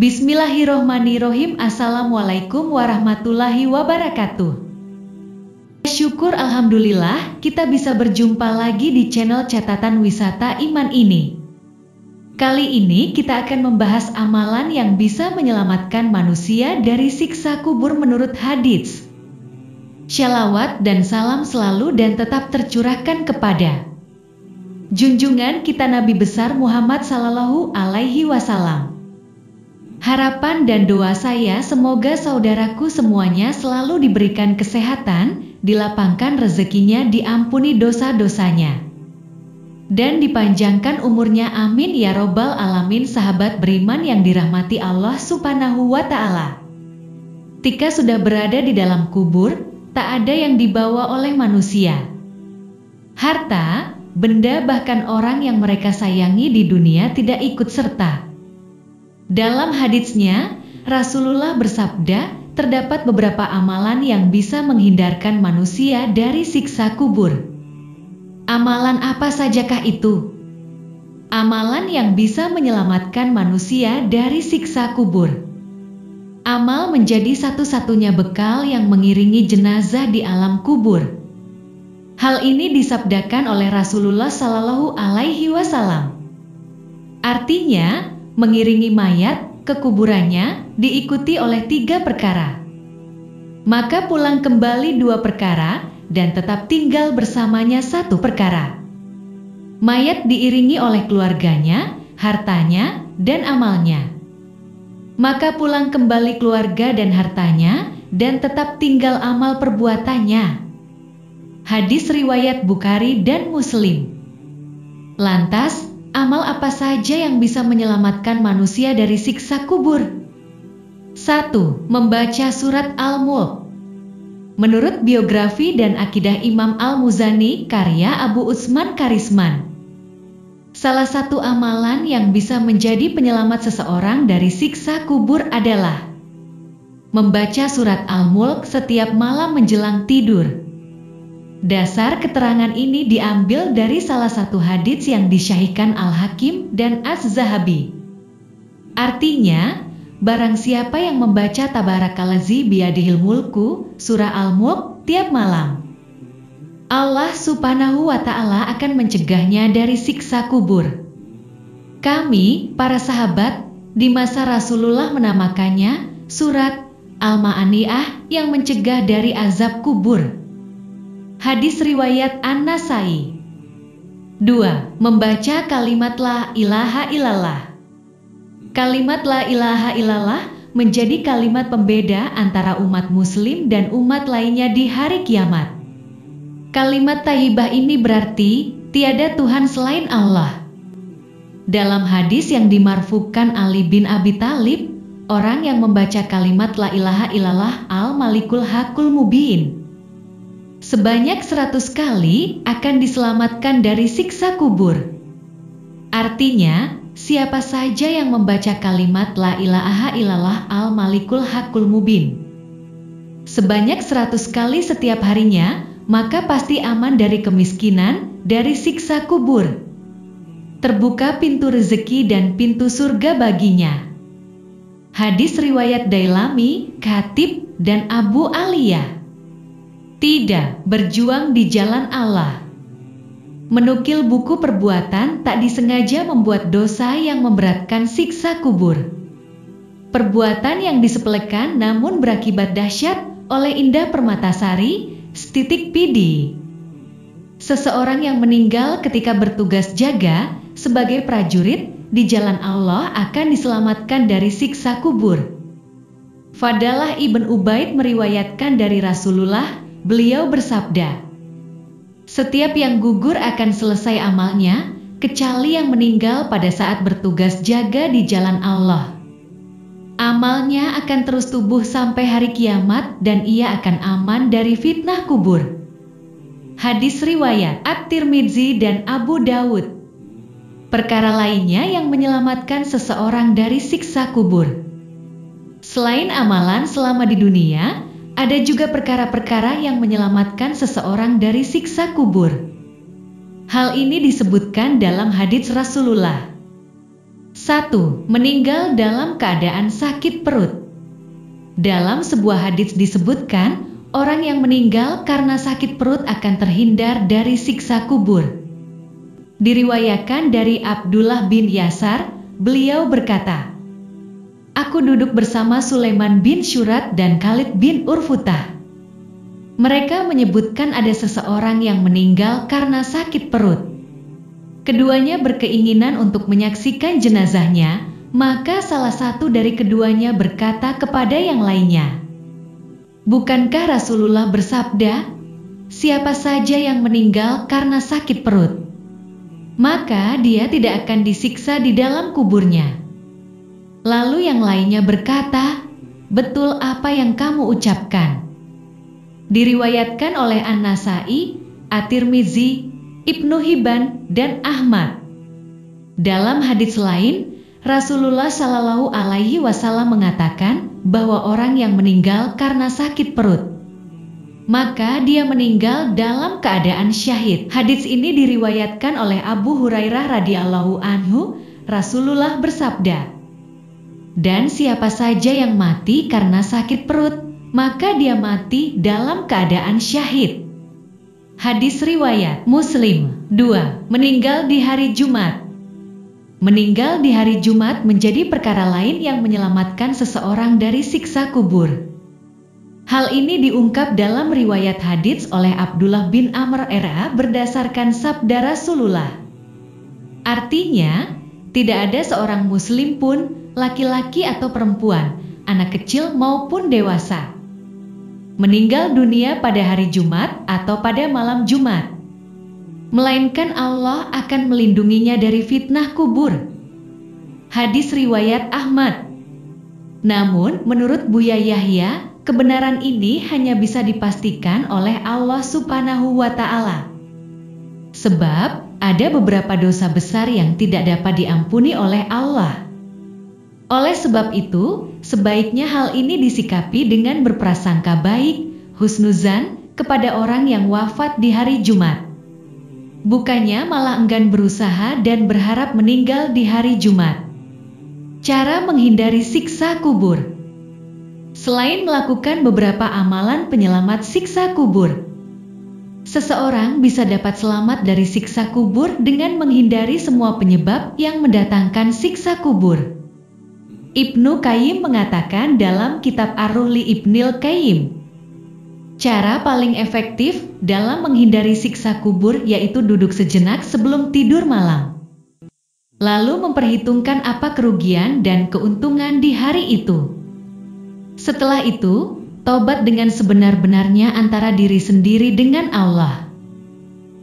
Bismillahirrohmanirrohim. Assalamualaikum warahmatullahi wabarakatuh. Syukur alhamdulillah kita bisa berjumpa lagi di channel Catatan Wisata Iman ini. Kali ini kita akan membahas amalan yang bisa menyelamatkan manusia dari siksa kubur menurut hadits. Shalawat dan salam selalu dan tetap tercurahkan kepada junjungan kita Nabi besar Muhammad Sallallahu Alaihi Wasallam. Harapan dan doa saya semoga saudaraku semuanya selalu diberikan kesehatan, dilapangkan rezekinya, diampuni dosa-dosanya, dan dipanjangkan umurnya, amin ya robbal alamin. Sahabat beriman yang dirahmati Allah Subhanahu wa Ta'ala, ketika sudah berada di dalam kubur, tak ada yang dibawa oleh manusia. Harta, benda, bahkan orang yang mereka sayangi di dunia tidak ikut serta. Dalam haditsnya, Rasulullah bersabda, terdapat beberapa amalan yang bisa menghindarkan manusia dari siksa kubur. Amalan apa sajakah itu? Amalan yang bisa menyelamatkan manusia dari siksa kubur. Amal menjadi satu-satunya bekal yang mengiringi jenazah di alam kubur. Hal ini disabdakan oleh Rasulullah Sallallahu Alaihi Wasallam. Artinya, mengiringi mayat ke kuburannya diikuti oleh 3 perkara. Maka pulang kembali 2 perkara dan tetap tinggal bersamanya 1 perkara. Mayat diiringi oleh keluarganya, hartanya, dan amalnya. Maka pulang kembali keluarga dan hartanya dan tetap tinggal amal perbuatannya. Hadis riwayat Bukhari dan Muslim. Lantas, amal apa saja yang bisa menyelamatkan manusia dari siksa kubur? 1. Membaca surat Al-Mulk. Menurut biografi dan akidah Imam Al-Muzani karya Abu Utsman Karisman, salah satu amalan yang bisa menjadi penyelamat seseorang dari siksa kubur adalah membaca surat Al-Mulk setiap malam menjelang tidur. Dasar keterangan ini diambil dari salah satu hadits yang disyahihkan Al-Hakim dan Az-Zahabi. Artinya, barang siapa yang membaca Tabarakallazi biyadihil mulku, surah Al-Mulk tiap malam, Allah Subhanahu wa Ta'ala akan mencegahnya dari siksa kubur. Kami, para sahabat, di masa Rasulullah menamakannya surat Al-Ma'aniyah yang mencegah dari azab kubur. Hadis riwayat An-Nasai. 2. Membaca kalimat la ilaha illallah. Kalimat la ilaha illallah menjadi kalimat pembeda antara umat muslim dan umat lainnya di hari kiamat. Kalimat thayyibah ini berarti tiada Tuhan selain Allah. Dalam hadis yang dimarfukan Ali bin Abi Thalib, orang yang membaca kalimat la ilaha illallah al-malikul hakul mubin sebanyak 100 kali akan diselamatkan dari siksa kubur. Artinya, siapa saja yang membaca kalimat la ilaha illallah al-malikul hakul mubin sebanyak 100 kali setiap harinya, maka pasti aman dari kemiskinan, dari siksa kubur. Terbuka pintu rezeki dan pintu surga baginya. Hadis riwayat Dailami, Khatib, dan Abu Aliyah. Tidak berjuang di jalan Allah. Menukil buku perbuatan tak disengaja membuat dosa yang memberatkan siksa kubur. Perbuatan yang disepelekan namun berakibat dahsyat oleh Indah Permatasari, Stitik PD. Seseorang yang meninggal ketika bertugas jaga sebagai prajurit di jalan Allah akan diselamatkan dari siksa kubur. Fadalah Ibn Ubaid meriwayatkan dari Rasulullah, beliau bersabda, setiap yang gugur akan selesai amalnya, kecuali yang meninggal pada saat bertugas jaga di jalan Allah. Amalnya akan terus tumbuh sampai hari kiamat dan ia akan aman dari fitnah kubur. Hadis riwayat At-Tirmidzi dan Abu Dawud. Perkara lainnya yang menyelamatkan seseorang dari siksa kubur. Selain amalan selama di dunia, ada juga perkara-perkara yang menyelamatkan seseorang dari siksa kubur. Hal ini disebutkan dalam hadits Rasulullah. 1. Meninggal dalam keadaan sakit perut. Dalam sebuah hadits disebutkan, orang yang meninggal karena sakit perut akan terhindar dari siksa kubur. Diriwayatkan dari Abdullah bin Yasar, beliau berkata, "Aku duduk bersama Sulaiman bin Syurat dan Khalid bin Urfutah. Mereka menyebutkan ada seseorang yang meninggal karena sakit perut. Keduanya berkeinginan untuk menyaksikan jenazahnya, maka salah satu dari keduanya berkata kepada yang lainnya, 'Bukankah Rasulullah bersabda, siapa saja yang meninggal karena sakit perut, maka dia tidak akan disiksa di dalam kuburnya?' Lalu yang lainnya berkata, 'Betul apa yang kamu ucapkan.'" Diriwayatkan oleh An-Nasai, At-Tirmizi, Ibnu Hibban, dan Ahmad. Dalam hadits lain, Rasulullah Shallallahu Alaihi Wasallam mengatakan bahwa orang yang meninggal karena sakit perut, maka dia meninggal dalam keadaan syahid. Hadits ini diriwayatkan oleh Abu Hurairah radhiyallahu anhu. Rasulullah bersabda, "Dan siapa saja yang mati karena sakit perut, maka dia mati dalam keadaan syahid." Hadis riwayat Muslim. 2. Meninggal di hari Jumat. Meninggal di hari Jumat menjadi perkara lain yang menyelamatkan seseorang dari siksa kubur. Hal ini diungkap dalam riwayat hadits oleh Abdullah bin Amr R.A. berdasarkan sabda Rasulullah. Artinya, tidak ada seorang muslim pun, laki-laki atau perempuan, anak kecil maupun dewasa, meninggal dunia pada hari Jumat atau pada malam Jumat, melainkan Allah akan melindunginya dari fitnah kubur. Hadis riwayat Ahmad. Namun, menurut Buya Yahya, kebenaran ini hanya bisa dipastikan oleh Allah Subhanahu wa Ta'ala. Sebab, ada beberapa dosa besar yang tidak dapat diampuni oleh Allah. Oleh sebab itu, sebaiknya hal ini disikapi dengan berprasangka baik, husnuzan, kepada orang yang wafat di hari Jumat. Bukannya malah enggan berusaha dan berharap meninggal di hari Jumat. Cara menghindari siksa kubur. Selain melakukan beberapa amalan penyelamat siksa kubur, seseorang bisa dapat selamat dari siksa kubur dengan menghindari semua penyebab yang mendatangkan siksa kubur. Ibnu Qayyim mengatakan dalam kitab Ar-Ruhli Ibnil Qayyim, cara paling efektif dalam menghindari siksa kubur yaitu duduk sejenak sebelum tidur malam, lalu memperhitungkan apa kerugian dan keuntungan di hari itu. Setelah itu, tobat dengan sebenar-benarnya antara diri sendiri dengan Allah.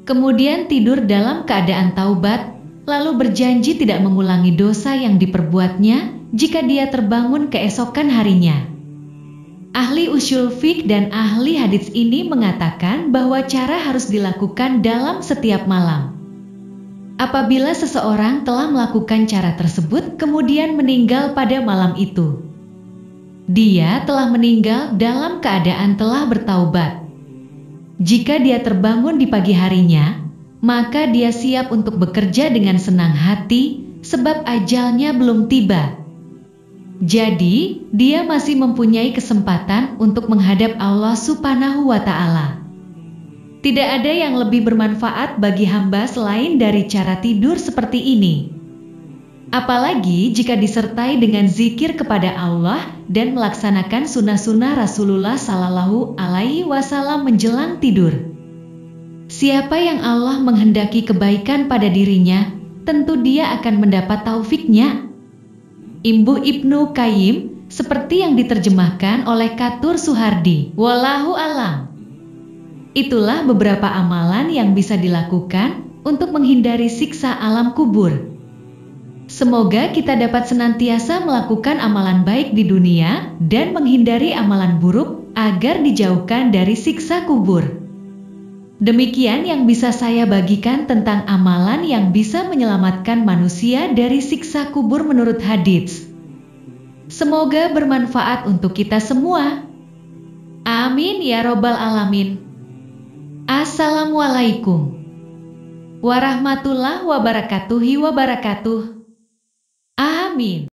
Kemudian tidur dalam keadaan taubat, lalu berjanji tidak mengulangi dosa yang diperbuatnya jika dia terbangun keesokan harinya. Ahli usyul fiqh dan ahli hadits ini mengatakan bahwa cara harus dilakukan dalam setiap malam. Apabila seseorang telah melakukan cara tersebut kemudian meninggal pada malam itu, dia telah meninggal dalam keadaan telah bertaubat. Jika dia terbangun di pagi harinya, maka dia siap untuk bekerja dengan senang hati sebab ajalnya belum tiba. Jadi, dia masih mempunyai kesempatan untuk menghadap Allah Subhanahu wa Ta'ala. Tidak ada yang lebih bermanfaat bagi hamba selain dari cara tidur seperti ini. Apalagi jika disertai dengan zikir kepada Allah dan melaksanakan sunnah-sunnah Rasulullah Sallallahu Alaihi Wasallam menjelang tidur. Siapa yang Allah menghendaki kebaikan pada dirinya, tentu dia akan mendapat taufiknya. Imbuh Ibnu Qayyim, seperti yang diterjemahkan oleh Katur Suhardi. Wallahu alam. Itulah beberapa amalan yang bisa dilakukan untuk menghindari siksa alam kubur. Semoga kita dapat senantiasa melakukan amalan baik di dunia dan menghindari amalan buruk agar dijauhkan dari siksa kubur. Demikian yang bisa saya bagikan tentang amalan yang bisa menyelamatkan manusia dari siksa kubur menurut hadits. Semoga bermanfaat untuk kita semua. Amin ya robbal alamin. Assalamualaikum warahmatullahi wabarakatuh. Amin.